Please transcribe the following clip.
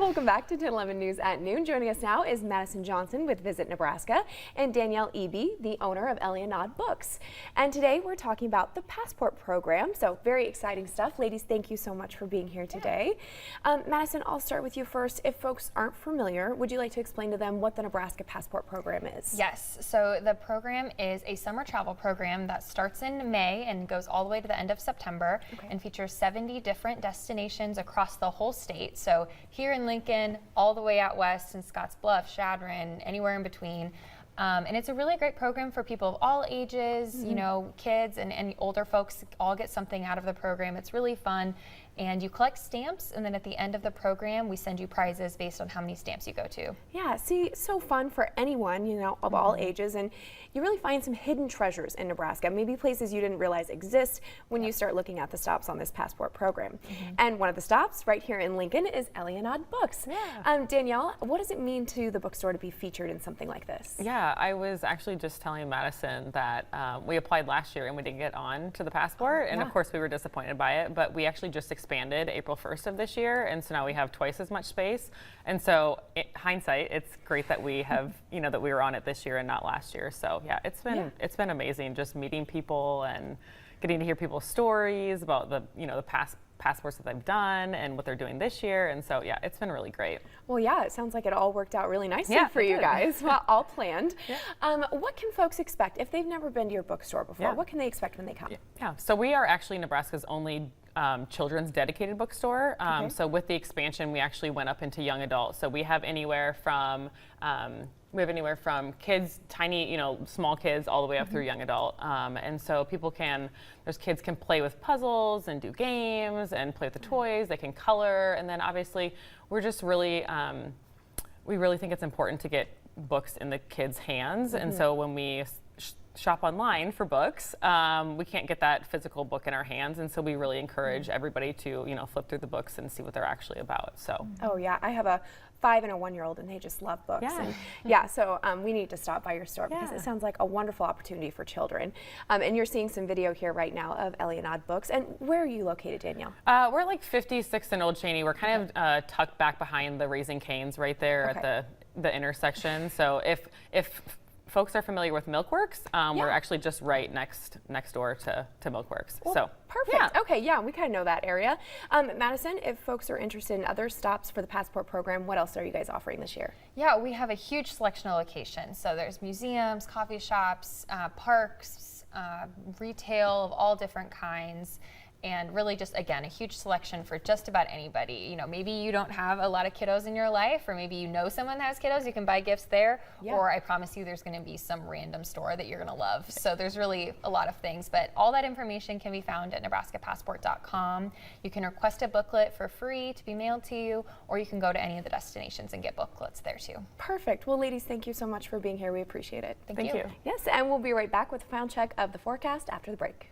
Welcome back to 1011 News at Noon. Joining us now is Madison Johnson with Visit Nebraska and Danielle Eby, the owner of Elleinad Books. And today we're talking about the Passport Program. So very exciting stuff. Ladies, thank you so much for being here today. Madison, I'll start with you first. If folks aren't familiar, would you like to explain to them what the Nebraska Passport Program is? Yes. So the program is a summer travel program that starts in May and goes all the way to the end of September and features 70 different destinations across the whole state. So here in Lincoln, all the way out west in Scottsbluff, Chadron, anywhere in between. And it's a really great program for people of all ages, you know, kids and older folks all get something out of the program. It's really fun. And you collect stamps, and then at the end of the program, we send you prizes based on how many stamps you go to. Yeah, see, so fun for anyone, you know, of all ages, and you really find some hidden treasures in Nebraska, maybe places you didn't realize exist when you start looking at the stops on this Passport Program. And one of the stops right here in Lincoln is Elleinad Books. Danielle, what does it mean to the bookstore to be featured in something like this? Yeah, I was actually just telling Madison that we applied last year and we didn't get on to the Passport, and of course we were disappointed by it, but we actually just expanded April 1st of this year, and so now we have twice as much space. And so, hindsight, it's great that we have, you know, that we were on it this year and not last year. So yeah, it's been amazing just meeting people and getting to hear people's stories about the, you know, the passports that they've done and what they're doing this year. And so yeah, it's been really great. Well, yeah, it sounds like it all worked out really nicely for you guys. Well, all planned. What can folks expect if they've never been to your bookstore before? What can they expect when they come? So we are actually Nebraska's only children's dedicated bookstore. So with the expansion, we actually went up into young adult. So we have anywhere from kids, tiny, you know, small kids, all the way up through young adult. And so kids can play with puzzles and do games and play with the toys. They can color, and then obviously we're just really, we really think it's important to get books in the kids' hands. And so when we shop online for books, we can't get that physical book in our hands, and so we really encourage everybody to, you know, flip through the books and see what they're actually about. So oh yeah, I have a 5 and a 1-year-old, and they just love books. And so we need to stop by your store because it sounds like a wonderful opportunity for children. And you're seeing some video here right now of Elleinad Books. And where are you located, Danielle? We're like 56th and Old Cheney. We're kind of tucked back behind the Raising Cane's right there at the intersection. So if folks are familiar with Milkworks, we're actually just right next door to Milkworks. Well, so perfect. Okay, yeah, we kind of know that area. Madison, if folks are interested in other stops for the Passport Program, what else are you guys offering this year? Yeah, we have a huge selection of locations. So there's museums, coffee shops, parks, retail of all different kinds. And really just, again, a huge selection for just about anybody. You know, maybe you don't have a lot of kiddos in your life, or maybe you know someone that has kiddos, you can buy gifts there. Or I promise you there's going to be some random store that you're going to love. So there's really a lot of things, but all that information can be found at nebraskapassport.com. You can request a booklet for free to be mailed to you, or you can go to any of the destinations and get booklets there too. Perfect. Well, ladies, thank you so much for being here. We appreciate it. Thank you. Yes, and we'll be right back with a final check of the forecast after the break.